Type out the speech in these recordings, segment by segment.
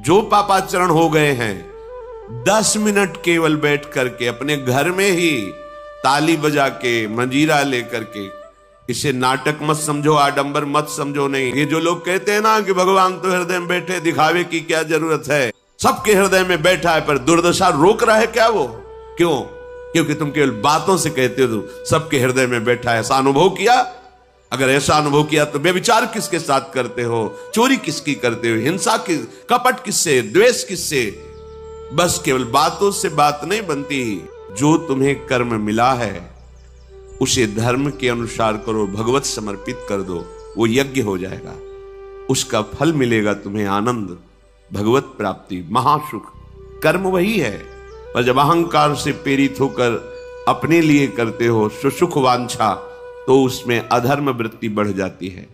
जो पापाचरण हो गए हैं 10 मिनट केवल बैठ करके अपने घर में ही ताली बजा के मंजीरा लेकर के, इसे नाटक मत समझो, आडंबर मत समझो। नहीं, ये जो लोग कहते हैं ना कि भगवान तो हृदय में बैठे, दिखावे की क्या जरूरत है, सबके हृदय में बैठा है, पर दुर्दशा रोक रहा है क्या वो? क्यों? क्योंकि तुम केवल बातों से कहते हो तो सबके हृदय में बैठा है। ऐसा अनुभव किया? अगर ऐसा अनुभव किया तो व्यभिचार किसके साथ करते हो, चोरी किसकी करते हो, हिंसा की, कपट किससे, द्वेष किससे? बस केवल बातों से बात नहीं बनती। जो तुम्हें कर्म मिला है उसे धर्म के अनुसार करो, भगवत समर्पित कर दो, वो यज्ञ हो जाएगा, उसका फल मिलेगा तुम्हें, आनंद, भगवत प्राप्ति, महासुख। कर्म वही है। पर जब अहंकार से प्रेरित होकर अपने लिए करते हो सुसुख वांछा, तो उसमें अधर्म वृत्ति बढ़ जाती है।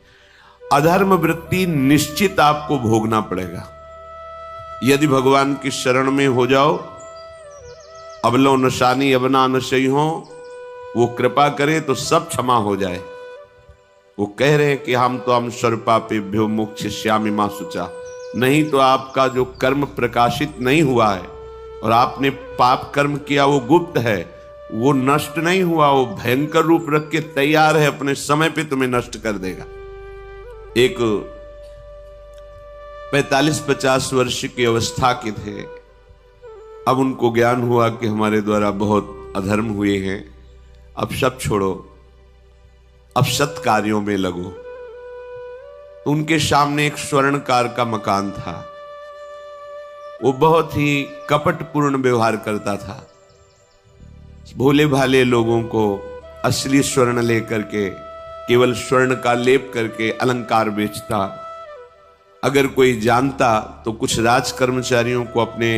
अधर्म वृत्ति निश्चित आपको भोगना पड़ेगा। यदि भगवान की शरण में हो जाओ, अबलो नशानी अबना नशई हो, वो कृपा करे तो सब क्षमा हो जाए। वो कह रहे हैं कि हम तो हम सर्वपापेभ्यो मोक्षयिष्यामि मा शुचा। नहीं तो आपका जो कर्म प्रकाशित नहीं हुआ है और आपने पाप कर्म किया वो गुप्त है, वो नष्ट नहीं हुआ, वो भयंकर रूप रख के तैयार है, अपने समय पे तुम्हें नष्ट कर देगा। एक 45-50 वर्ष की अवस्था के थे। अब उनको ज्ञान हुआ कि हमारे द्वारा बहुत अधर्म हुए हैं, अब सब छोड़ो, अब सत् कार्यों में लगो। तो उनके सामने एक स्वर्णकार का मकान था। वो बहुत ही कपटपूर्ण व्यवहार करता था। भोले भाले लोगों को असली स्वर्ण लेकर के केवल स्वर्ण का लेप करके अलंकार बेचता। अगर कोई जानता तो कुछ राज कर्मचारियों को अपने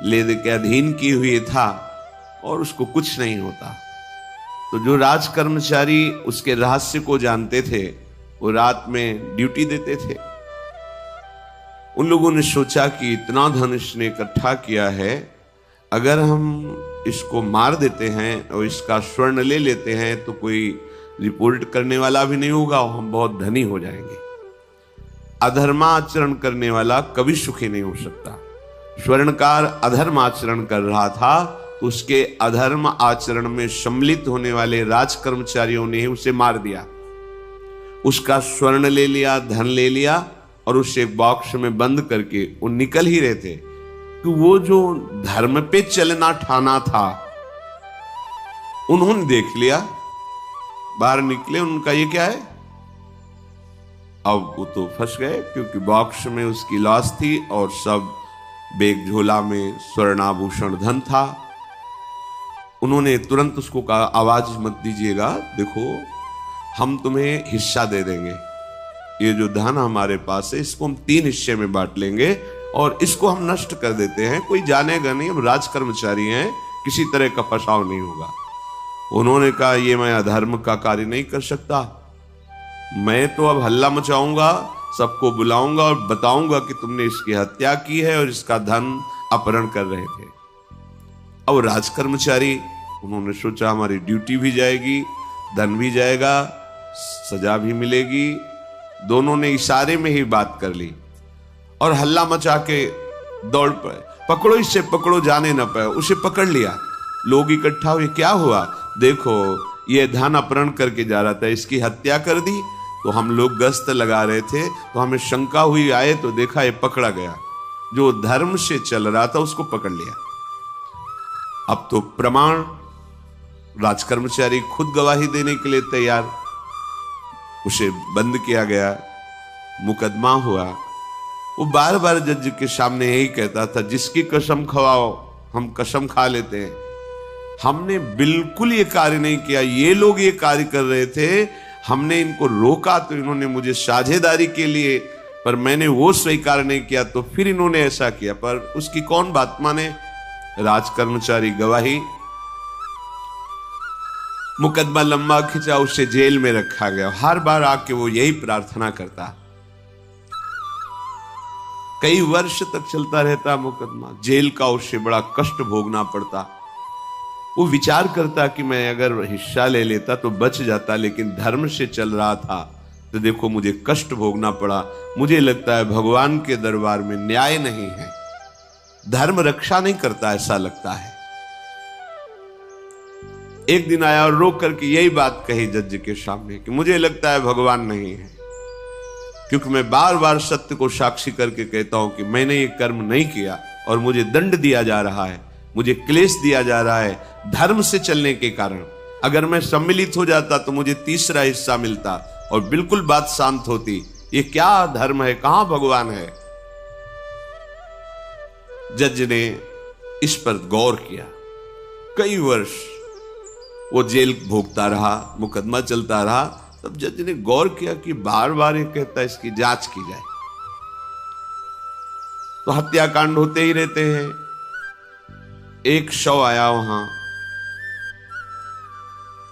लेदे के अधीन किए हुए था और उसको कुछ नहीं होता। तो जो राज कर्मचारी उसके रहस्य को जानते थे वो रात में ड्यूटी देते थे। उन लोगों ने सोचा कि इतना धन इसने इकट्ठा किया है, अगर हम इसको मार देते हैं और इसका स्वर्ण ले लेते हैं तो कोई रिपोर्ट करने वाला भी नहीं होगा और हम बहुत धनी हो जाएंगे। अधर्माचरण करने वाला कभी सुखी नहीं हो सकता। स्वर्णकार अधर्म आचरण कर रहा था, उसके अधर्म आचरण में सम्मिलित होने वाले राज कर्मचारियों ने उसे मार दिया। उसका स्वर्ण ले लिया, धन ले लिया और उसे एक बॉक्स में बंद करके वो निकल ही रहे थे कि वो जो धर्म पे चलना ठाना था उन्होंने देख लिया। बाहर निकले, उनका ये क्या है? अब वो तो फंस गए, क्योंकि बॉक्स में उसकी लाश थी और सब बैग झोला में स्वर्णाभूषण धन था। उन्होंने तुरंत उसको कहा, आवाज मत दीजिएगा, देखो हम तुम्हें हिस्सा दे देंगे, ये जो धन हमारे पास है इसको हम 3 हिस्से में बांट लेंगे और इसको हम नष्ट कर देते हैं, कोई जानेगा नहीं, हम राज कर्मचारी हैं, किसी तरह का फसाव नहीं होगा। उन्होंने कहा, ये मैं अधर्म का कार्य नहीं कर सकता, मैं तो अब हल्ला मचाऊंगा, सबको बुलाऊंगा और बताऊंगा कि तुमने इसकी हत्या की है और इसका धन अपहरण कर रहे थे। अब राज कर्मचारी, उन्होंने सोचा हमारी ड्यूटी भी जाएगी, धन भी जाएगा, सजा भी मिलेगी। दोनों ने इशारे में ही बात कर ली और हल्ला मचा के दौड़ पड़े, पकड़ो इसे, पकड़ो, जाने न पाए। उसे पकड़ लिया, लोग इकट्ठा हुए, क्या हुआ? देखो ये धन अपहरण करके जा रहा था, इसकी हत्या कर दी। तो हम लोग गश्त लगा रहे थे तो हमें शंका हुई, आए तो देखा ये पकड़ा गया, जो धर्म से चल रहा था उसको पकड़ लिया। अब तो प्रमाण, राजकर्मचारी खुद गवाही देने के लिए तैयार, उसे बंद किया गया, मुकदमा हुआ। वो बार बार जज के सामने यही कहता था, जिसकी कसम खवाओ हम कसम खा लेते हैं, हमने बिल्कुल ये कार्य नहीं किया, ये लोग ये कार्य कर रहे थे, हमने इनको रोका तो इन्होंने मुझे साझेदारी के लिए, पर मैंने वो स्वीकार नहीं किया तो फिर इन्होंने ऐसा किया। पर उसकी कौन बात माने? राजकर्मचारी गवाही, मुकदमा लंबा खिंचा, उसे जेल में रखा गया। हर बार आके वो यही प्रार्थना करता, कई वर्ष तक चलता रहता मुकदमा, जेल का उसे बड़ा कष्ट भोगना पड़ता। वो विचार करता कि मैं अगर हिस्सा ले लेता तो बच जाता, लेकिन धर्म से चल रहा था तो देखो मुझे कष्ट भोगना पड़ा। मुझे लगता है भगवान के दरबार में न्याय नहीं है, धर्म रक्षा नहीं करता, ऐसा लगता है। एक दिन आया और रो करके यही बात कही जज के सामने कि मुझे लगता है भगवान नहीं है, क्योंकि मैं बार बार सत्य को साक्षी करके कहता हूं कि मैंने ये कर्म नहीं किया और मुझे दंड दिया जा रहा है, मुझे क्लेश दिया जा रहा है धर्म से चलने के कारण। अगर मैं सम्मिलित हो जाता तो मुझे तीसरा हिस्सा मिलता और बिल्कुल बात शांत होती। ये क्या धर्म है, कहां भगवान है? जज ने इस पर गौर किया। कई वर्ष वो जेल भोगता रहा, मुकदमा चलता रहा। तब जज ने गौर किया कि बार बार ये कहता है इसकी जांच की जाए, तो हत्याकांड होते ही रहते हैं। एक शव आया वहां,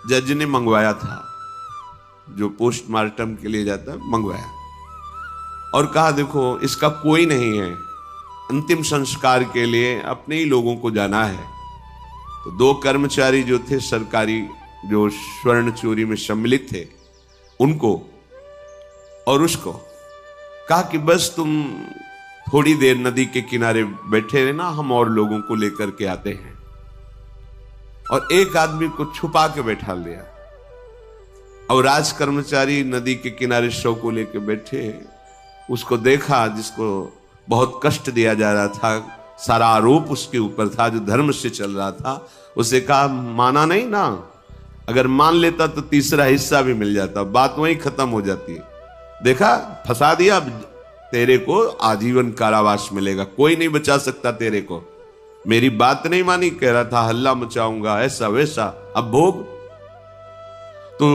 जज ने मंगवाया था, जो पोस्टमार्टम के लिए जाता है, मंगवाया और कहा देखो इसका कोई नहीं है, अंतिम संस्कार के लिए अपने ही लोगों को जाना है। तो दो कर्मचारी जो थे सरकारी, जो स्वर्ण चोरी में सम्मिलित थे, उनको और उसको कहा कि बस तुम थोड़ी देर नदी के किनारे बैठे रहना, हम और लोगों को लेकर के आते हैं। और एक आदमी को छुपा के बैठा लिया और राज कर्मचारी नदी के किनारे शव को लेकर बैठे। उसको देखा जिसको बहुत कष्ट दिया जा रहा था, सारा आरोप उसके ऊपर था, जो धर्म से चल रहा था। उसे कहा माना नहीं ना, अगर मान लेता तो तीसरा हिस्सा भी मिल जाता, बात वहीं खत्म हो जाती। देखा, फंसा दिया, अब तेरे को आजीवन कारावास मिलेगा, कोई नहीं बचा सकता तेरे को। मेरी बात नहीं मानी, कह रहा था हल्ला मचाऊंगा, ऐसा वैसा, अब भोग। तो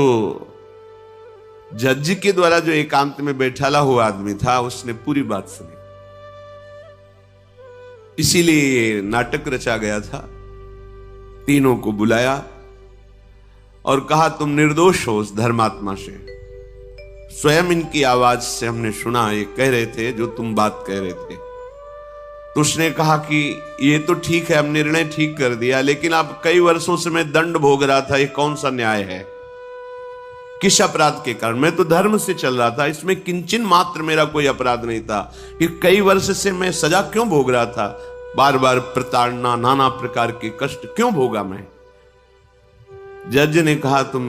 जज के द्वारा जो एकांत में बैठाला हुआ आदमी था, उसने पूरी बात सुनी। इसीलिए ये नाटक रचा गया था। तीनों को बुलाया और कहा तुम निर्दोष हो उस धर्मात्मा से। स्वयं इनकी आवाज से हमने सुना, ये कह रहे थे जो तुम बात कह रहे थे। तो उसने कहा कि ये तो ठीक है, अब निर्णय ठीक कर दिया, लेकिन अब कई वर्षों से मैं दंड भोग रहा था, ये कौन सा न्याय है? किस अपराध के कारण? मैं तो धर्म से चल रहा था, इसमें किंचन मात्र मेरा कोई अपराध नहीं था, कि कई वर्ष से मैं सजा क्यों भोग रहा था? बार बार प्रताड़ना, नाना प्रकार के कष्ट क्यों भोगा मैं? जज ने कहा तुम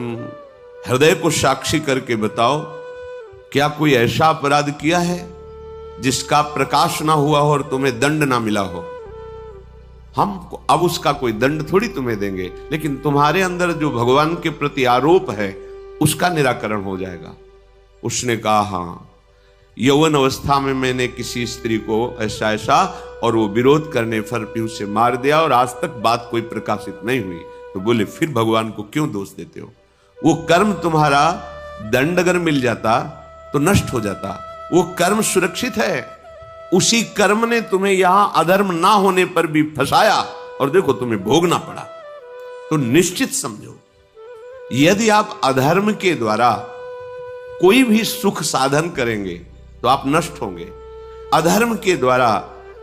हृदय को साक्षी करके बताओ, क्या कोई ऐसा अपराध किया है जिसका प्रकाश ना हुआ हो और तुम्हें दंड ना मिला हो? हम अब उसका कोई दंड थोड़ी तुम्हें देंगे, लेकिन तुम्हारे अंदर जो भगवान के प्रति आरोप है उसका निराकरण हो जाएगा। उसने कहा हाँ, यौवन अवस्था में मैंने किसी स्त्री को ऐसा ऐसा, और वो विरोध करने पर भी उसे मार दिया और आज तक बात कोई प्रकाशित नहीं हुई। तो बोले फिर भगवान को क्यों दोष देते हो? वो कर्म तुम्हारा दंड अगर मिल जाता तो नष्ट हो जाता, वो कर्म सुरक्षित है। उसी कर्म ने तुम्हें यहां अधर्म ना होने पर भी फंसाया और देखो तुम्हें भोगना पड़ा। तो निश्चित समझो, यदि आप अधर्म के द्वारा कोई भी सुख साधन करेंगे तो आप नष्ट होंगे। अधर्म के द्वारा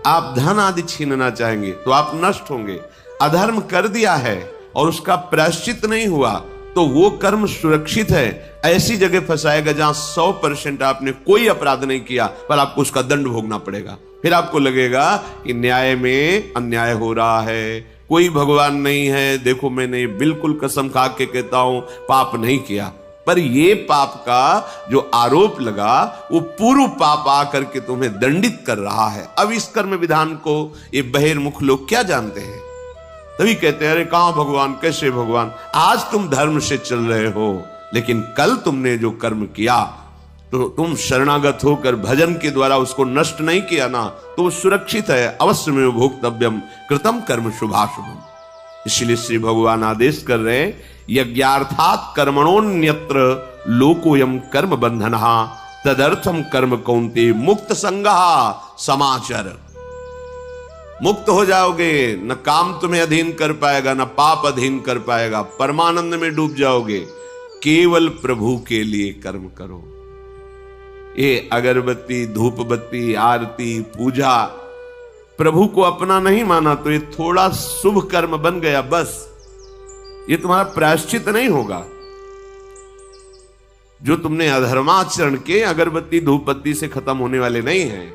आप धन आदि छीनना चाहेंगे तो आप नष्ट होंगे। अधर्म कर दिया है और उसका प्रायश्चित नहीं हुआ तो वो कर्म सुरक्षित है। ऐसी जगह फंसाएगा जहां 100% आपने कोई अपराध नहीं किया पर आपको उसका दंड भोगना पड़ेगा। फिर आपको लगेगा कि न्याय में अन्याय हो रहा है, कोई भगवान नहीं है। देखो मैंने बिल्कुल कसम खा के कहता हूं पाप नहीं किया, पर ये पाप का जो आरोप लगा वो पूर्व पाप आकर के तुम्हें दंडित कर रहा है। अब इस कर्म विधान को ये बहिर्मुख लोग क्या जानते हैं? तभी कहते हैं अरे कहां भगवान, कैसे भगवान? आज तुम धर्म से चल रहे हो, लेकिन कल तुमने जो कर्म किया तो तुम शरणागत होकर भजन के द्वारा उसको नष्ट नहीं किया ना, तो वो सुरक्षित है। अवश्य में भोक्तव्यम कृतम कर्म शुभाशुभम। इसलिए श्री भगवान आदेश कर रहे हैं यज्ञार्थात् कर्मणोन्यत्र लोकोयम कर्म बंधनः तदर्थम कर्म कौन्ते मुक्त संगः समाचर। मुक्त हो जाओगे, न काम तुम्हें अधीन कर पाएगा, न पाप अधीन कर पाएगा, परमानंद में डूब जाओगे। केवल प्रभु के लिए कर्म करो। ये अगरबत्ती, धूप बत्ती, आरती, पूजा प्रभु को अपना नहीं माना तो ये थोड़ा शुभ कर्म बन गया, बस ये तुम्हारा प्रायश्चित नहीं होगा। जो तुमने अधर्माचरण के अगरबत्ती धूपबत्ती से खत्म होने वाले नहीं हैं,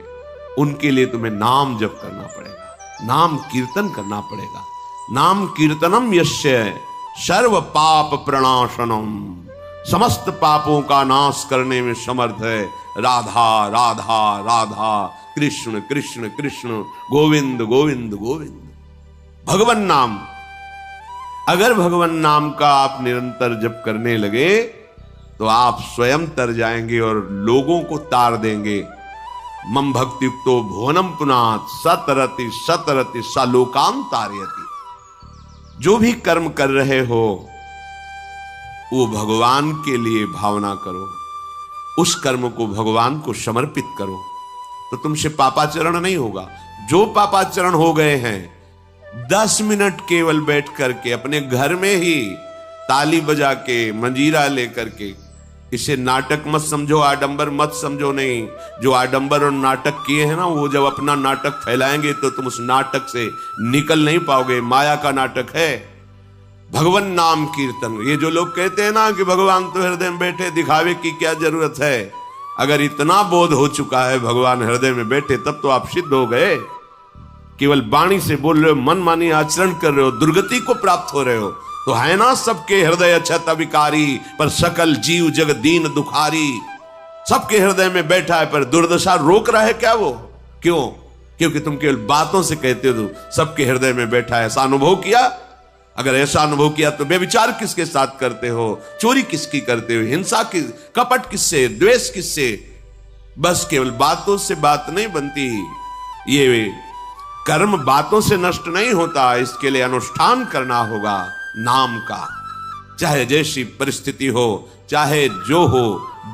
उनके लिए तुम्हें नाम जप करना पड़ेगा, नाम कीर्तन करना पड़ेगा। नाम कीर्तनम यस्य सर्व पाप प्रणाशनम, समस्त पापों का नाश करने में समर्थ है। राधा राधा राधा, कृष्ण कृष्ण कृष्ण, गोविंद गोविंद गोविंद। भगवान नाम, अगर भगवान नाम का आप निरंतर जप करने लगे तो आप स्वयं तर जाएंगे और लोगों को तार देंगे। मम भक्तियुक्तो भुवनम पुनात सतरति सतरति सलोकाम तारयति। जो भी कर्म कर रहे हो वो भगवान के लिए भावना करो, उस कर्म को भगवान को समर्पित करो, तो तुमसे पापाचरण नहीं होगा। जो पापाचरण हो गए हैं, 10 मिनट केवल बैठ करके अपने घर में ही ताली बजा के मंजीरा लेकर के, इसे नाटक मत समझो, आडंबर मत समझो। नहीं, जो आडंबर और नाटक किए हैं ना, वो जब अपना नाटक फैलाएंगे तो तुम उस नाटक से निकल नहीं पाओगे। माया का नाटक है। भगवान नाम कीर्तन, ये जो लोग कहते हैं ना कि भगवान तो हृदय में बैठे, दिखावे की क्या जरूरत है। अगर इतना बोध हो चुका है भगवान हृदय में बैठे, तब तो आप सिद्ध हो गए। केवल वाणी से बोल रहे हो, मन मानी आचरण कर रहे हो, दुर्गति को प्राप्त हो रहे हो, तो है ना सबके हृदय अछत अविकारी, पर सकल जीव जग दीन दुखारी। सबके हृदय में बैठा है, पर दुर्दशा रोक रहा है क्या वो? क्यों? क्योंकि तुम केवल बातों से कहते हो सबके हृदय में बैठा है। ऐसा अनुभव किया? अगर ऐसा अनुभव किया तो बेविचार किसके साथ करते हो, चोरी किसकी करते हो, हिंसा की, कपट किससे, द्वेष किससे? बस केवल बातों से बात नहीं बनती। ये कर्म बातों से नष्ट नहीं होता, इसके लिए अनुष्ठान करना होगा नाम का। चाहे जैसी परिस्थिति हो, चाहे जो हो,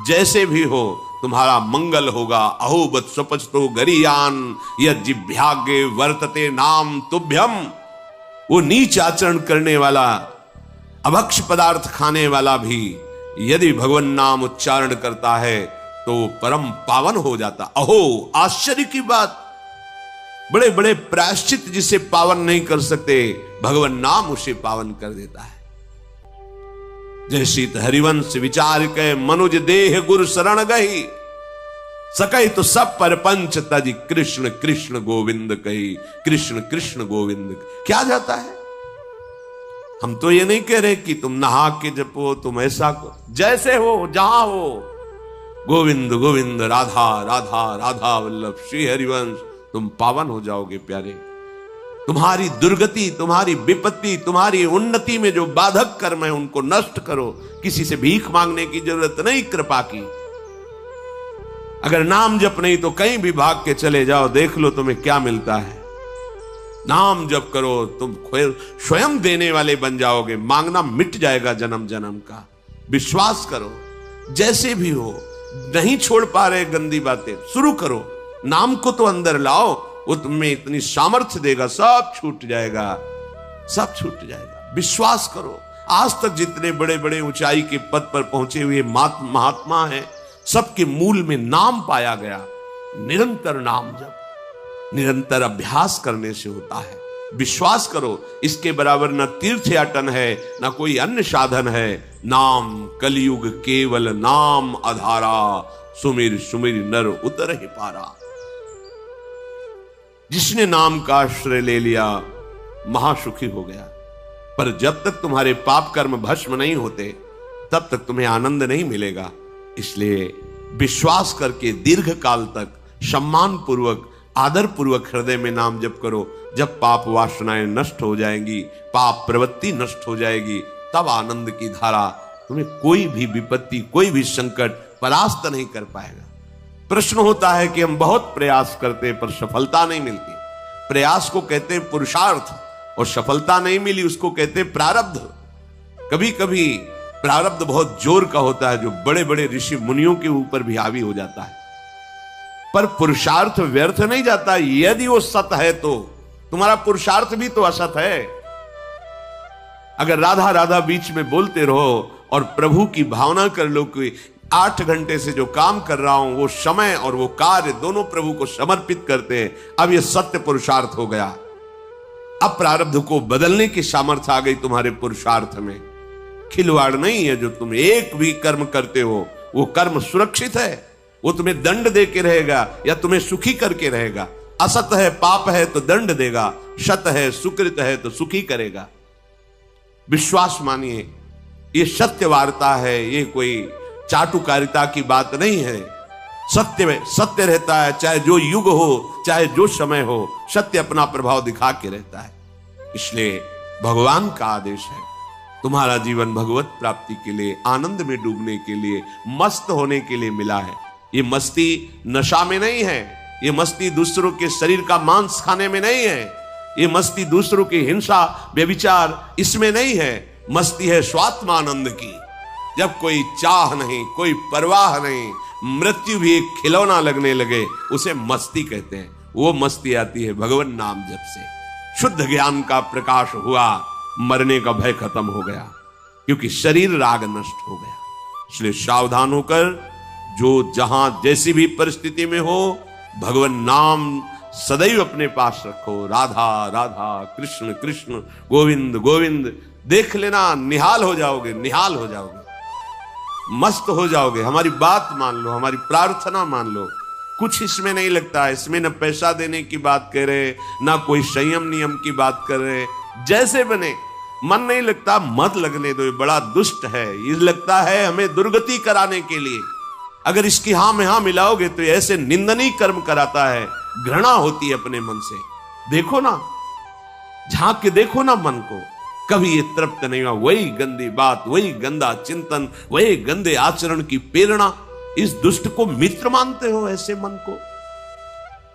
जैसे भी हो, तुम्हारा मंगल होगा। अहोबत स्वपचतो गरीयान यज्जिभ्यागे वर्तते नाम तुभ्यम। वो नीच आचरण करने वाला, अभक्ष पदार्थ खाने वाला भी यदि भगवान नाम उच्चारण करता है तो वो परम पावन हो जाता। अहो, आश्चर्य की बात! बड़े बड़े प्रायश्चित जिसे पावन नहीं कर सकते, भगवान नाम उसे पावन कर देता है। जय सीत हरिवंश विचार के मनुज देह गुरु शरण गही, सकई तो सब पर पंच तज कृष्ण कृष्ण गोविंद कही। कृष्ण कृष्ण गोविंद क्या जाता है? हम तो ये नहीं कह रहे कि तुम नहा के जपो, तुम ऐसा को, जैसे हो जहां हो, गोविंद गोविंद राधा राधा राधा वल्लभ श्री हरिवंश, तुम पावन हो जाओगे प्यारे। तुम्हारी दुर्गति, तुम्हारी विपत्ति, तुम्हारी उन्नति में जो बाधक कर्म है उनको नष्ट करो। किसी से भीख मांगने की जरूरत नहीं, कृपा की। अगर नाम जप नहीं तो कहीं भी भाग के चले जाओ, देख लो तुम्हें क्या मिलता है। नाम जप करो, तुम स्वयं देने वाले बन जाओगे। मांगना मिट जाएगा जन्म जन्म का। विश्वास करो, जैसे भी हो। नहीं छोड़ पा रहे गंदी बातें, शुरू करो। नाम को तो अंदर लाओ, वो तुम्हें इतनी सामर्थ्य देगा, सब छूट जाएगा, सब छूट जाएगा। विश्वास करो। आज तक जितने बड़े बड़े ऊंचाई के पद पर पहुंचे हुए महात्मा हैं, सबके मूल में नाम पाया गया। निरंतर नाम जप, निरंतर अभ्यास करने से होता है। विश्वास करो, इसके बराबर न तीर्थ याटन है, न कोई अन्य साधन है। नाम कलयुग केवल नाम आधारा, सुमिर सुमिर नर उतर ही पारा। जिसने नाम का आश्रय ले लिया महासुखी हो गया। पर जब तक तुम्हारे पाप कर्म भस्म नहीं होते, तब तक तुम्हें आनंद नहीं मिलेगा। इसलिए विश्वास करके दीर्घ काल तक सम्मान पूर्वक, आदर पूर्वक हृदय में नाम जप करो। जब पाप वासनाएं नष्ट हो जाएंगी, पाप प्रवृत्ति नष्ट हो जाएगी, तब आनंद की धारा, तुम्हें कोई भी विपत्ति, कोई भी संकट परास्त नहीं कर पाएगा। प्रश्न होता है कि हम बहुत प्रयास करते हैं पर सफलता नहीं मिलती। प्रयास को कहते हैं पुरुषार्थ, और सफलता नहीं मिली उसको कहते हैं प्रारब्ध। कभी कभी प्रारब्ध बहुत जोर का होता है, जो बड़े बड़े ऋषि मुनियों के ऊपर भी हावी हो जाता है। पर पुरुषार्थ व्यर्थ नहीं जाता। यदि वो सत है तो तुम्हारा पुरुषार्थ भी तो असत है। अगर राधा राधा बीच में बोलते रहो और प्रभु की भावना कर लो कि 8 घंटे से जो काम कर रहा हूं वो समय और वो कार्य दोनों प्रभु को समर्पित करते हैं, अब ये सत्य पुरुषार्थ हो गया। अब प्रारब्ध को बदलने की सामर्थ्य आ गई तुम्हारे पुरुषार्थ में। खिलवाड़ नहीं है। जो तुम एक भी कर्म करते हो वो कर्म सुरक्षित है, वो तुम्हें दंड दे के रहेगा या तुम्हें सुखी करके रहेगा। असत है, पाप है तो दंड देगा, शत है, सुकृत है तो सुखी करेगा। विश्वास मानिए, ये सत्य वार्ता है, ये कोई चाटुकारिता की बात नहीं है। सत्य में सत्य रहता है, चाहे जो युग हो, चाहे जो समय हो, सत्य अपना प्रभाव दिखा के रहता है। इसलिए भगवान का आदेश है, तुम्हारा जीवन भगवत प्राप्ति के लिए, आनंद में डूबने के लिए, मस्त होने के लिए मिला है। ये मस्ती नशा में नहीं है, ये मस्ती दूसरों के शरीर का मांस खाने में नहीं है, ये मस्ती दूसरों की हिंसा व्यभिचार इसमें नहीं है। मस्ती है स्वात्मानंद की, जब कोई चाह नहीं, कोई परवाह नहीं, मृत्यु भी एक खिलौना लगने लगे, उसे मस्ती कहते हैं। वो मस्ती आती है भगवान नाम जप से। शुद्ध ज्ञान का प्रकाश हुआ, मरने का भय खत्म हो गया, क्योंकि शरीर राग नष्ट हो गया। इसलिए सावधान होकर जो जहां जैसी भी परिस्थिति में हो, भगवान नाम सदैव अपने पास रखो। राधा राधा, कृष्ण कृष्ण, गोविंद गोविंद। देख लेना, निहाल हो जाओगे, निहाल हो जाओगे, मस्त हो जाओगे। हमारी बात मान लो, हमारी प्रार्थना मान लो, कुछ इसमें नहीं लगता। इसमें न पैसा देने की बात कर रहे, ना कोई संयम नियम की बात कर रहे। जैसे बने, मन नहीं लगता, मत लगने दो, ये बड़ा दुष्ट है, ये लगता है हमें दुर्गति कराने के लिए। अगर इसकी हां में हां मिलाओगे तो ऐसे निंदनीय कर्म कराता है, घृणा होती है अपने मन से। देखो ना, झांक के देखो ना मन को, कभी ये तृप्त नहीं हुआ। वही गंदी बात, वही गंदा चिंतन, वही गंदे आचरण की प्रेरणा। इस दुष्ट को मित्र मानते हो, ऐसे मन को?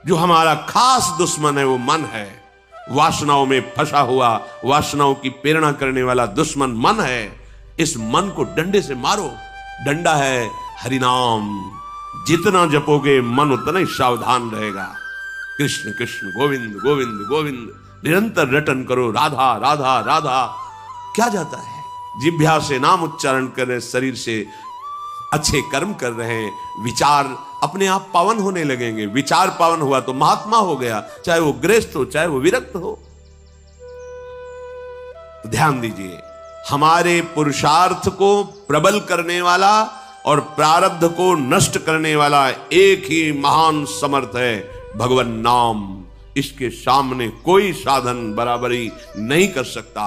जो हमारा खास दुश्मन है वो मन है, वासनाओं में फंसा हुआ, वासनाओं की प्रेरणा करने वाला दुश्मन मन है। इस मन को डंडे से मारो। डंडा है हरिनाम, जितना जपोगे मन उतना ही सावधान रहेगा। कृष्ण कृष्ण, गोविंद गोविंद गोविंद, निरंतर रटन करो, राधा राधा राधा। क्या जाता है? जिह्वा से नाम उच्चारण कर रहे, शरीर से अच्छे कर्म कर रहे हैं, विचार अपने आप पावन होने लगेंगे। विचार पावन हुआ तो महात्मा हो गया, चाहे वो गृहस्थ हो, चाहे वो विरक्त हो। तो ध्यान दीजिए, हमारे पुरुषार्थ को प्रबल करने वाला और प्रारब्ध को नष्ट करने वाला एक ही महान समर्थ है, भगवान नाम। इसके सामने कोई साधन बराबरी नहीं कर सकता।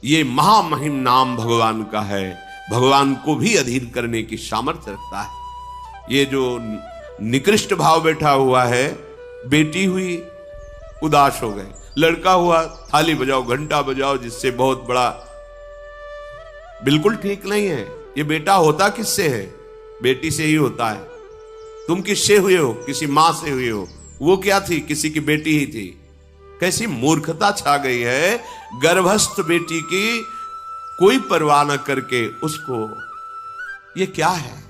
ये महामहिम नाम भगवान का है, भगवान को भी अधीन करने की सामर्थ्य रखता है। ये जो निकृष्ट भाव बैठा हुआ है, बेटी हुई उदास हो गए, लड़का हुआ थाली बजाओ, घंटा बजाओ, जिससे बहुत बड़ा, बिल्कुल ठीक नहीं है। ये बेटा होता किससे है? बेटी से ही होता है। तुम किससे हुए हो? किसी मां से हुए हो। वो क्या थी? किसी की बेटी ही थी। कैसी मूर्खता छा गई है, गर्भस्थ बेटी की कोई परवाह न करके उसको। ये क्या है?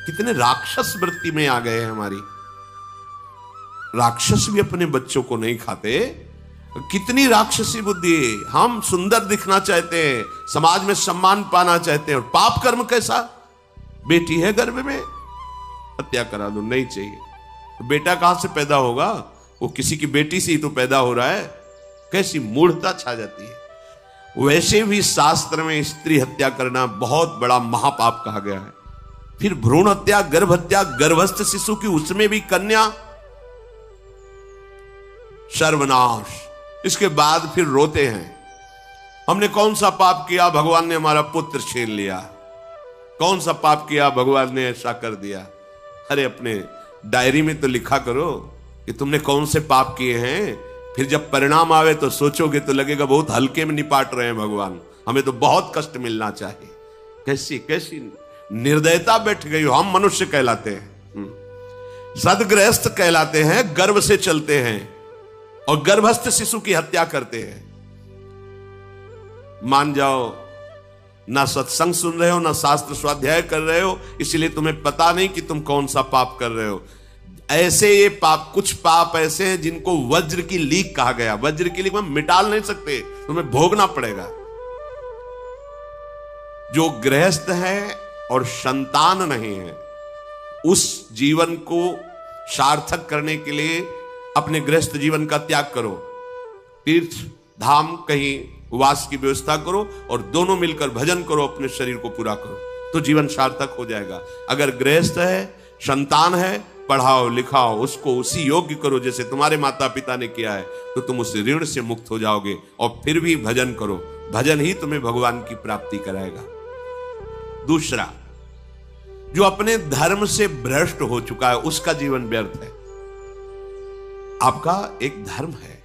कितने राक्षस वृत्ति में आ गए हैं हमारी। राक्षस भी अपने बच्चों को नहीं खाते। कितनी राक्षसी बुद्धि है। हम सुंदर दिखना चाहते हैं, समाज में सम्मान पाना चाहते हैं, और पाप कर्म कैसा? बेटी है गर्भ में, हत्या करा दो, नहीं चाहिए। तो बेटा कहां से पैदा होगा? वो किसी की बेटी से ही तो पैदा हो रहा है। कैसी मूढ़ता छा जाती है। वैसे भी शास्त्र में स्त्री हत्या करना बहुत बड़ा महापाप कहा गया है। फिर भ्रूण हत्या, गर्भ हत्या, गर्भस्थ शिशु की, उसमें भी कन्या, सर्वनाश। इसके बाद फिर रोते हैं, हमने कौन सा पाप किया, भगवान ने हमारा पुत्र छीन लिया। कौन सा पाप किया, भगवान ने ऐसा कर दिया। अरे अपने डायरी में तो लिखा करो कि तुमने कौन से पाप किए हैं। फिर जब परिणाम आवे तो सोचोगे तो लगेगा बहुत हल्के में निपाट रहे हैं भगवान, हमें तो बहुत कष्ट मिलना चाहिए। कैसी कैसी निर्दयता बैठ गई हो। हम मनुष्य कहलाते हैं, सदगृहस्थ कहलाते हैं, गर्भ से चलते हैं और गर्भस्थ शिशु की हत्या करते हैं। मान जाओ, ना सत्संग सुन रहे हो, ना शास्त्र स्वाध्याय कर रहे हो, इसलिए तुम्हें पता नहीं कि तुम कौन सा पाप कर रहे हो। ऐसे ये पाप, कुछ पाप ऐसे हैं जिनको वज्र की लीक कहा गया। वज्र की लीक में मिटाल नहीं सकते, तुम्हें भोगना पड़ेगा। जो गृहस्थ है और संतान नहीं है, उस जीवन को सार्थक करने के लिए अपने गृहस्थ जीवन का त्याग करो, तीर्थ धाम कहीं वास की व्यवस्था करो और दोनों मिलकर भजन करो, अपने शरीर को पूरा करो। तो जीवन सार्थक हो जाएगा। अगर गृहस्थ है, संतान है, पढ़ाओ लिखाओ, उसको उसी योग्य करो जैसे तुम्हारे माता पिता ने किया है, तो तुम उस ऋण से मुक्त हो जाओगे। और फिर भी भजन करो, भजन ही तुम्हें भगवान की प्राप्ति कराएगा। दूसरा, जो अपने धर्म से भ्रष्ट हो चुका है उसका जीवन व्यर्थ है। आपका एक धर्म है,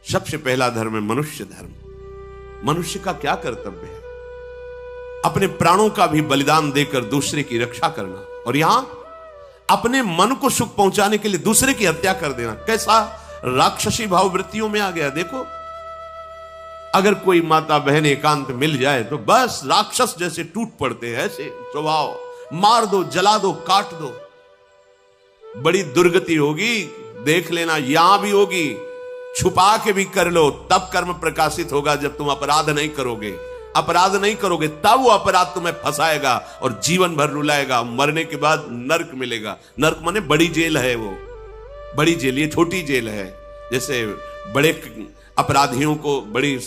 सबसे पहला धर्म है मनुष्य धर्म। मनुष्य का क्या कर्तव्य है? अपने प्राणों का भी बलिदान देकर दूसरे की रक्षा करना, और यहां अपने मन को सुख पहुंचाने के लिए दूसरे की हत्या कर देना। कैसा राक्षसी भाव वृत्तियों में आ गया। देखो, अगर कोई माता बहन एकांत मिल जाए तो बस राक्षस जैसे टूट पड़ते हैं, ऐसे स्वभाव, मार दो, जला दो, काट दो। बड़ी दुर्गति होगी, देख लेना, यहां भी होगी। छुपा के भी कर लो, तब कर्म प्रकाशित होगा। जब तुम अपराध नहीं करोगे, अपराध नहीं करोगे, तब वो अपराध तुम्हें फंसाएगा और जीवन भर रुलाएगा। मरने के बाद नर्क मिलेगा। नर्क माने बड़ी जेल है, वो बड़ी जेल, ये छोटी जेल है। जैसे बड़े अपराधियों को बड़ी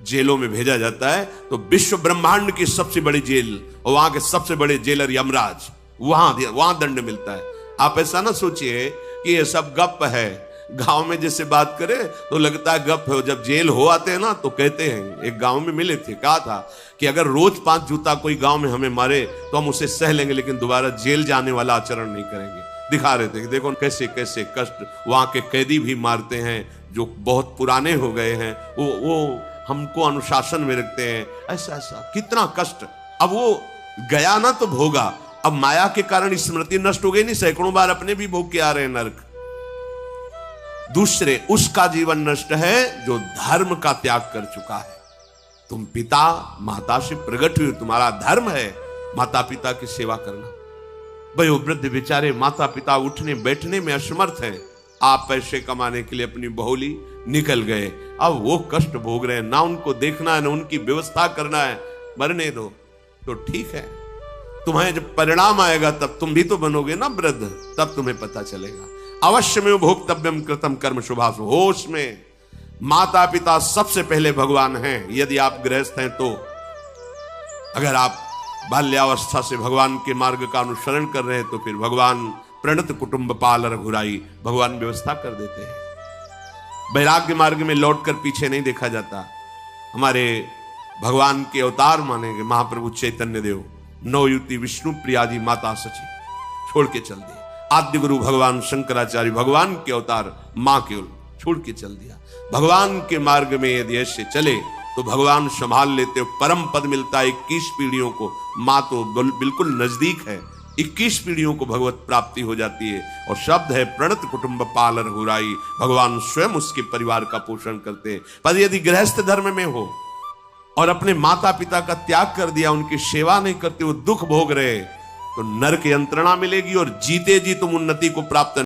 जेलों में भेजा जाता है, तो विश्व ब्रह्मांड की सबसे बड़ी जेल और वहां के सबसे बड़े जेलर यमराज, वहां दंड मिलता है। आप ऐसा ना सोचिए कि ये सब गप है। गांव में जैसे बात करे तो लगता है गप है। जब जेल हो आते हैं ना तो कहते हैं, एक गांव में मिले थे, कहा था कि अगर रोज 5 जूता कोई गांव में हमें मारे तो हम उसे सह लेंगे, लेकिन दोबारा जेल जाने वाला आचरण नहीं करेंगे। दिखा रहे थे कि देखो कैसे कैसे कष्ट वहां के कैदी भी मारते हैं जो बहुत पुराने हो गए हैं, वो हमको अनुशासन में रखते हैं। ऐसा ऐसा कितना कष्ट। अब वो गया ना तो भोगा, अब माया के कारण स्मृति नष्ट हो गई नहीं, सैकड़ों बार अपने भी भोग के आ रहे हैं नर्क। दूसरे, उसका जीवन नष्ट है जो धर्म का त्याग कर चुका है। तुम पिता माता से प्रकट हुए, तुम्हारा धर्म है माता पिता की सेवा करना। वयोवृद्ध बेचारे माता पिता उठने बैठने में असमर्थ हैं। आप पैसे कमाने के लिए अपनी बहुली निकल गए, अब वो कष्ट भोग रहे हैं। ना उनको देखना है, ना उनकी व्यवस्था करना है। मरने दो तो ठीक है, तुम्हें जब परिणाम आएगा तब तुम भी तो बनोगे ना वृद्ध, तब तुम्हें पता चलेगा। अवश्य में भोक्तव्यम कृतम कर्म शुभाशु। होश में, माता पिता सबसे पहले भगवान हैं यदि आप गृहस्थ हैं तो। अगर आप बाल्यावस्था से भगवान के मार्ग का अनुसरण कर रहे हैं तो फिर भगवान प्रणत कुटुंब पाल रघुराई, भगवान व्यवस्था कर देते हैं। वैराग्य मार्ग में लौटकर पीछे नहीं देखा जाता। हमारे भगवान के अवतार मानेंगे महाप्रभु चैतन्य देव, नवयुति विष्णु प्रियादि माता सची छोड़ के चल दिए। आद्य गुरु भगवान शंकराचार्य भगवान के अवतार मां केवल छोड़ के चल दिया। भगवान के मार्ग में यदि ऐसे चले तो भगवान संभाल लेते हो। परम पद मिलता है 21 पीढ़ियों को। मां तो बिल्कुल नजदीक है, 21 पीढ़ियों को भगवत प्राप्ति हो जाती है। और शब्द है प्रणत कुटुंब पाल रघुराई, भगवान स्वयं उसके परिवार का पोषण करते हैं। पर यदि गृहस्थ धर्म में हो और अपने माता पिता का त्याग कर दिया, उनकी सेवा नहीं करते, वो दुख भोग रहे, तो नरक यंत्रणा मिलेगी और जीते जी तुम उन्नति को प्राप्त